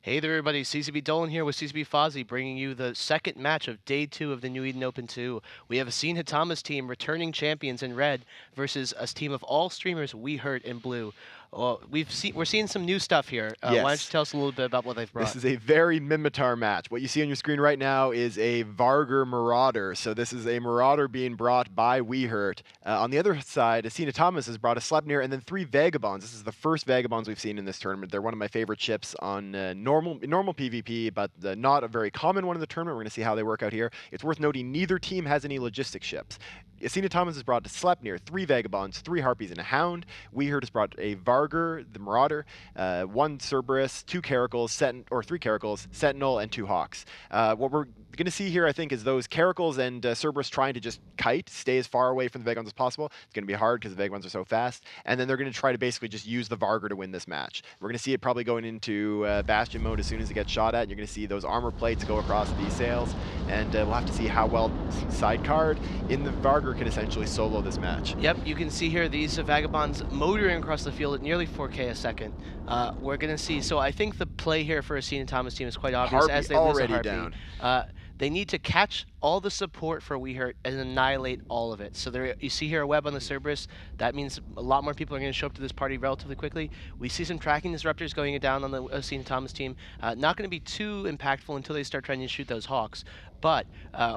Hey there, everybody. CCB Dolan here with CCB Fozzy, bringing you the second match of Day 2 of the New Eden Open 2. We have Asine Hitama's team, returning champions in red, versus a team of all streamers, WeHURT in blue. We're seeing some new stuff here. Why don't you Yes. tell us a little bit about what they've This brought? is a very Mimitar match. What you see on your screen right now is a Vargur Marauder. So this is a Marauder being brought by WeHURT. On the other side, Asine Thomas has brought a Sleipnir and then 3 Vagabonds. This is the first Vagabonds we've seen in this tournament. They're one of my favorite ships on normal PvP, but not a very common one in the tournament. We're going to see how they work out here. It's worth noting neither team has any logistic ships. Asine Thomas has brought a Sleipnir, 3 Vagabonds, 3 Harpies, and a Hound. WeHURT has brought a Vargur, the Marauder, 1 Cerberus, 2 Caracals, 3 Caracals, Sentinel, and 2 Hawks. What we're going to see here, I think, is those Caracals and Cerberus trying to just kite, stay as far away from the Vagabonds as possible. It's going to be hard because the Vagabonds are so fast. And then they're going to try to basically just use the Vargur to win this match. We're going to see it probably going into Bastion mode as soon as it gets shot at. You're going to see those armor plates go across these sails. And we'll have to see how well Sidecard in the Vargur can essentially solo this match. Yep, you can see here these Vagabonds motoring across the field at nearly 4K a second. We're going to see, so I think the play here for Asine Thomas' team is quite obvious. Harpy as they lose a already Harpy. down. They need to catch all the support for WeHURT and annihilate all of it. So there, you see here a web on the Cerberus. That means a lot more people are going to show up to this party relatively quickly. We see some tracking disruptors going down on the Asine Thomas team. Not going to be too impactful until they start trying to shoot those Hawks. But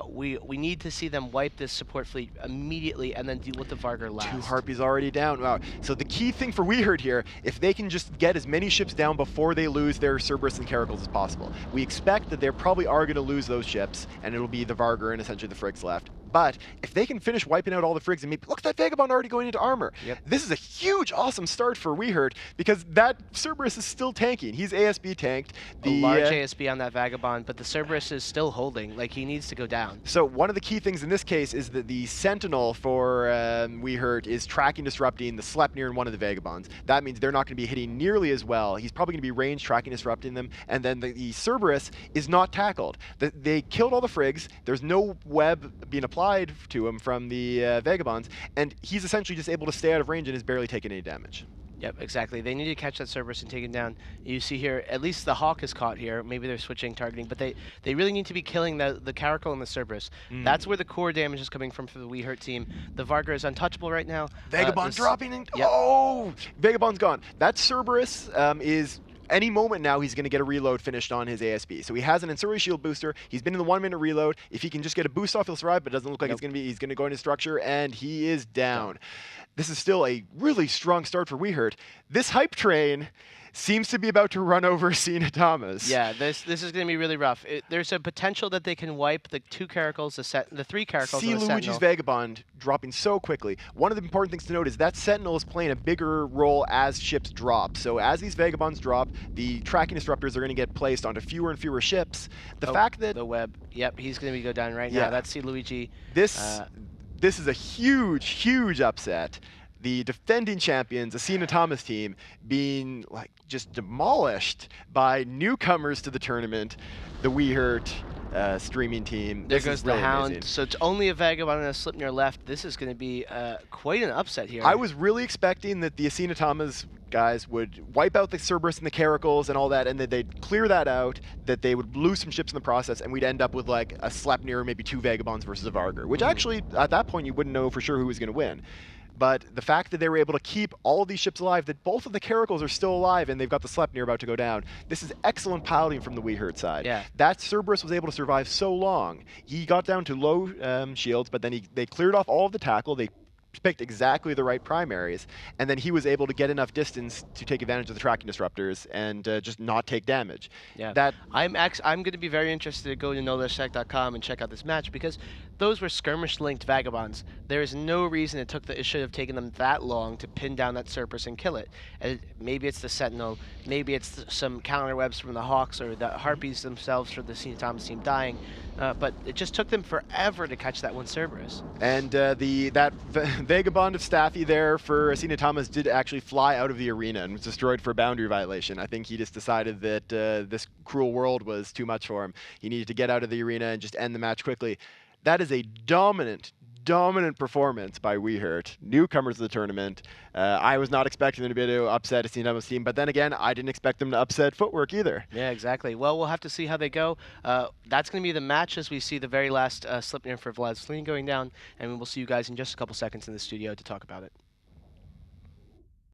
we need to see them wipe this support fleet immediately and then deal with the Vargur last. 2 Harpies already down. Wow. So the key thing for WeHURT here, if they can just get as many ships down before they lose their Cerberus and Caracals as possible. We expect that they probably are going to lose those ships, and it'll be the Vargur and essentially the Frigs left. But if they can finish wiping out all the Frigs and maybe look at that Vagabond already going into armor. Yep. This is a huge, awesome start for WeHURT because that Cerberus is still tanking. He's ASB tanked. A large ASB on that Vagabond, but the Cerberus is still holding. Like, he needs to go down. So one of the key things in this case is that the Sentinel for WeHURT is tracking disrupting the Sleipnir and one of the Vagabonds. That means they're not going to be hitting nearly as well. He's probably going to be range tracking disrupting them, and then the Cerberus is not tackled. They killed all the Frigs. There's no web being applied to him from the Vagabonds, and he's essentially just able to stay out of range and is barely taking any damage. Yep, exactly. They need to catch that Cerberus and take him down. You see here, at least the Hawk is caught here. Maybe they're switching targeting, but they really need to be killing the Caracal and the Cerberus. That's where the core damage is coming from for the WeHURT team. The Vargur is untouchable right now. Vagabond dropping in. Yep. Oh! Vagabond's gone. That Cerberus is... Any moment now, he's going to get a reload finished on his ASB. So he has an Ancillary Shield booster. He's been in the 1-minute reload. If he can just get a boost off, he'll survive, but it doesn't look like he's going to go into structure, and he is down. This is still a really strong start for WeHURT. This hype train seems to be about to run over Asine Thomas. Yeah, this is going to be really rough. There's a potential that they can wipe the 2 Caracals, the 3 Caracals, See and the Luigi's Sentinel. Vagabond dropping so quickly. One of the important things to note is that Sentinel is playing a bigger role as ships drop. So as these Vagabonds drop, the tracking disruptors are going to get placed onto fewer and fewer ships. The fact that... The web. Yep, he's going to go down right now. That's See Luigi. This is a huge, huge upset. The defending champions, Asine Thomas team, being like just demolished by newcomers to the tournament, the WeHURT streaming team. There This goes is the really Hound. amazing. So it's only a Vagabond and a Sleipnir left. This is going to be quite an upset here. I was really expecting that the Asine Thomas guys would wipe out the Cerberus and the Caracals and all that, and that they'd clear that out, that they would lose some ships in the process, and we'd end up with like a Sleipnir or maybe 2 Vagabonds versus a Vargur, which actually, at that point, you wouldn't know for sure who was going to win. But the fact that they were able to keep all of these ships alive, that both of the Caracals are still alive and they've got the Sleipnir about to go down, this is excellent piloting from the WeHURT side. Yeah. That Cerberus was able to survive so long. He got down to low shields, but then they cleared off all of the tackle. They picked exactly the right primaries, and then he was able to get enough distance to take advantage of the tracking disruptors and just not take damage. Yeah, I'm going to be very interested to go to knowthischeck.com and check out this match because those were skirmish-linked Vagabonds. There is no reason it should have taken them that long to pin down that Cerberus and kill it. Maybe it's the Sentinel, maybe it's some counter webs from the Hawks or the Harpies themselves for the Asine Thomas team dying, but it just took them forever to catch that one Cerberus. And that Vagabond of Staffy there for Asine Thomas did actually fly out of the arena and was destroyed for a boundary violation. I think he just decided that this cruel world was too much for him. He needed to get out of the arena and just end the match quickly. That is a dominant, dominant performance by WeHURT, newcomers to the tournament. I was not expecting them to be able to upset Asine team, but then again, I didn't expect them to upset Footwork either. Yeah, exactly. Well, we'll have to see how they go. That's going to be the match as we see the very last slip for Vlad Celine going down, and we'll see you guys in just a couple seconds in the studio to talk about it.